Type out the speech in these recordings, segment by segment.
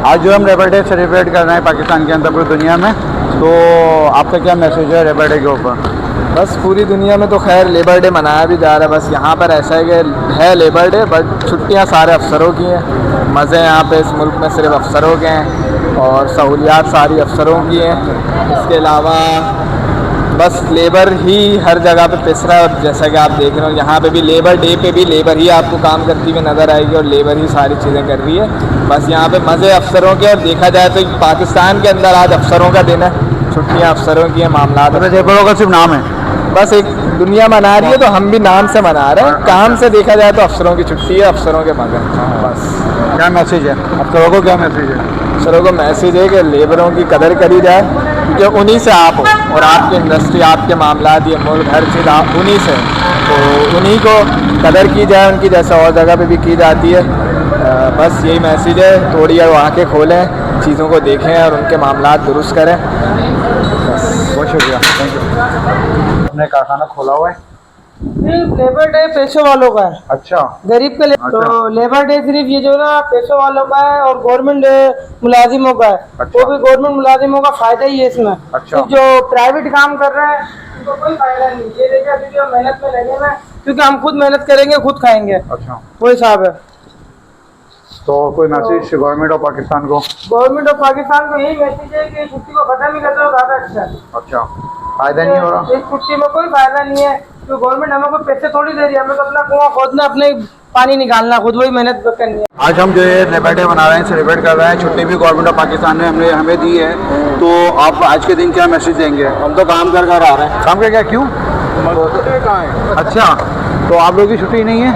आज जो हम लेबर डे सेलिब्रेट कर रहे हैं पाकिस्तान के अंदर पूरी दुनिया में, तो आपका क्या मैसेज है लेबर डे के ऊपर? बस पूरी दुनिया में तो खैर लेबर डे मनाया भी जा रहा है। बस यहाँ पर ऐसा है कि है लेबर डे, बट छुट्टियाँ सारे अफसरों की हैं। मज़े यहाँ पे इस मुल्क में सिर्फ अफसरों के हैं और सहूलियात सारी अफसरों की हैं। इसके अलावा बस लेबर ही हर जगह पे पिस रहा है। और जैसा कि आप देख रहे हो यहाँ पे भी लेबर डे पे भी लेबर ही आपको काम करती हुई नज़र आएगी और लेबर ही सारी चीज़ें कर रही है। बस यहाँ पे मज़े अफसरों के, और देखा जाए तो पाकिस्तान के अंदर आज अफसरों का दिन है, छुट्टियाँ अफसरों की हैं, मामला। लेबरों का सिर्फ नाम है, बस एक दुनिया मना रही है तो हम भी नाम से मना रहे हैं। काम से देखा जाए तो अफसरों की छुट्टी है, अफसरों के मजे। बस क्या मैसेज है अफसरों को? क्या मैसेज है अफसरों को? मैसेज है कि लेबरों की कदर करी जाए, क्योंकि उन्हीं से आप हो और आपकी इंडस्ट्री, आपके मामलात, ये मुल्क, हर चीज़ आप उन्हीं से, तो उन्हीं को कदर की जाए, उनकी जैसे और जगह पे भी की जाती है। बस यही मैसेज है। थोड़ी और आँखें खोलें, चीज़ों को देखें और उनके मामलात दुरुस्त करें। बहुत शुक्रिया, थैंक यू। अपने कारखाना खोला हुआ है? लेबर डे पैसों वालों का है, अच्छा, गरीब के लिए। अच्छा। तो लेबर डे सिर्फ ये जो ना पैसों वालों का है और गवर्नमेंट मुलाजिमों का है। अच्छा। वो भी गवर्नमेंट मुलाजिमों का फायदा ही है इसमें। अच्छा। तो जो प्राइवेट काम कर रहे हैं उनको कोई फायदा नहीं। ये देखिए क्योंकि हम मेहनत में लगे हुए हैं, क्योंकि हम खुद मेहनत करेंगे खुद खाएंगे। अच्छा, वो हिसाब है। तो कोई मैसेज गवर्नमेंट ऑफ पाकिस्तान को? गवर्नमेंट ऑफ पाकिस्तान को यही मैसेज है कि छुट्टी को खत्म ही कर दो, ज्यादा अच्छा है। अच्छा, फायदा नहीं हो रहा? इस छुट्टी में कोई फायदा नहीं है, तो गवर्नमेंट हमें कोई पैसे थोड़ी दे रही है। हमें तो अपना कुआं खोदना, अपने पानी निकालना, खुद वही मेहनत करनी है। आज हम जो है लेबर डे मना रहे हैं, सेलिब्रेट कर रहे हैं। छुट्टी भी गवर्नमेंट ऑफ पाकिस्तान ने हमें दी है, तो आप आज के दिन क्या मैसेज देंगे? हम तो काम कर कर आ रहे हैं। काम क्या? क्यों? अच्छा, तो आप लोगों की छुट्टी नहीं है?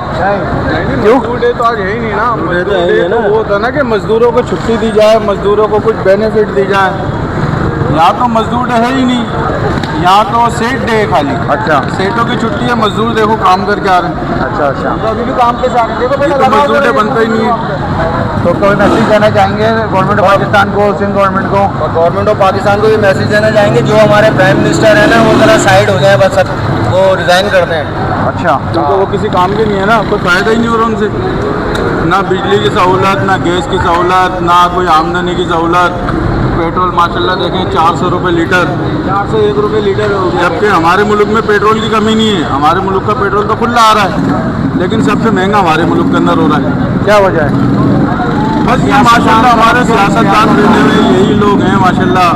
क्यों? मजदूर डे तो आज है ही नहीं ना। मजदूर डे तो वो होता है ना कि मजदूरों को छुट्टी दी जाए, मजदूरों को कुछ बेनिफिट दी जाए। यहाँ तो मजदूर डे है ही नहीं, यहाँ तो सेठ डे है खाली। अच्छा, सेठों की छुट्टी है, मजदूर देखो काम करके आ रहे हैं। अच्छा, अच्छा। तो अभी भी काम पे जा रहे हैं। ये तो मजदूर डे बनता ही नहीं है। तो कोई मैसेज देना चाहेंगे गवर्नमेंट ऑफ पाकिस्तान को, सिंध गवर्नमेंट को? और गवर्नमेंट ऑफ पाकिस्तान को ये मैसेज देना चाहेंगे, जो हमारे प्राइम मिनिस्टर है ना, वो ज़रा साइड हो जाए, बस सब वो रिज़ाइन कर दें। अच्छा, उनको वो किसी काम के नहीं है ना, कोई फ़ायदा ही नहीं हो रहा उनसे। ना बिजली की सहूलत, ना गैस की सहूलत, ना कोई आमदनी की सहूलत। पेट्रोल माशाल्लाह देखें 400 रुपये लीटर, 401 रुपये लीटर हो गया। जबकि हमारे मुल्क में पेट्रोल की कमी नहीं है। हमारे मुल्क का पेट्रोल तो खुला आ रहा है, लेकिन सबसे महंगा हमारे मुल्क के अंदर हो रहा है। क्या वजह है? बस ये माशाल्लाह हमारे सियासतदान रहने में यही लोग हैं माशाल्लाह,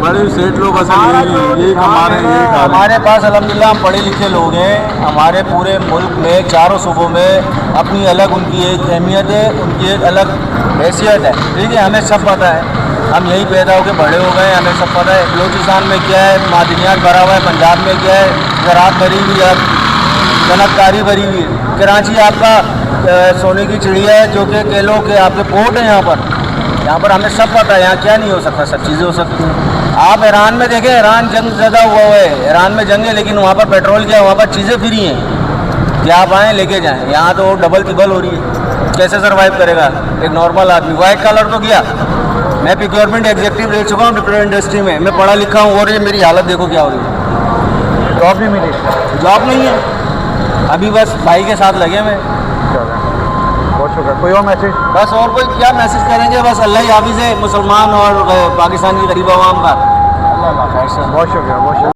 बड़े सेठ लोग असल यही कमा रहे हैं, यही खा रहे हैं। हमारे पास अल्हम्दुलिल्लाह हम पढ़े लिखे लोग हैं। हमारे पूरे मुल्क में चारों सूबों में अपनी अलग उनकी एक अहमियत है, उनकी एक अलग हैसियत है। ठीक है, हमें सब पता है, हम यहीं पैदा होकर बड़े हो गए, हमें सब पता है बलूचिस्तान में क्या है, मादनियात भरा हुआ है, पंजाब में क्या है, ज़राअत भरी हुई है, सनतकारी भरी हुई है। कराची आपका सोने की चिड़िया है, जो कि कह लो कि आपके पोर्ट है यहाँ पर हमें सब पता है यहाँ क्या नहीं हो सकता, सब चीज़ें हो सकती हैं। आप ईरान में देखें, ईरान जंग ज़्यादा हुआ है, ईरान में जंग है, लेकिन वहाँ पर पेट्रोल क्या है, वहाँ पर चीज़ें फ्री हैं, क्या आप आएँ लेके जाएँ। यहाँ तो डबल तिबल हो रही है, कैसे सर्वाइव करेगा एक नॉर्मल आदमी? वाइट कलर तो गया। मैं प्रोक्योरमेंट एग्जीक्यूटिव रह चुका हूँ डिफरेंट इंडस्ट्री में, मैं पढ़ा लिखा हूँ, और ये मेरी हालत देखो क्या हो रही है। जॉब नहीं मिली? जॉब नहीं है, अभी बस भाई के साथ लगे मैं। बहुत शुक्रिया। कोई और मैसेज? बस और कोई क्या मैसेज करेंगे, बस अल्लाह ही हाफिज़ है मुसलमान और पाकिस्तान की गरीब आवाम का। अल्लाह बहुत शुक्रिया, बहुत शुक्रिया।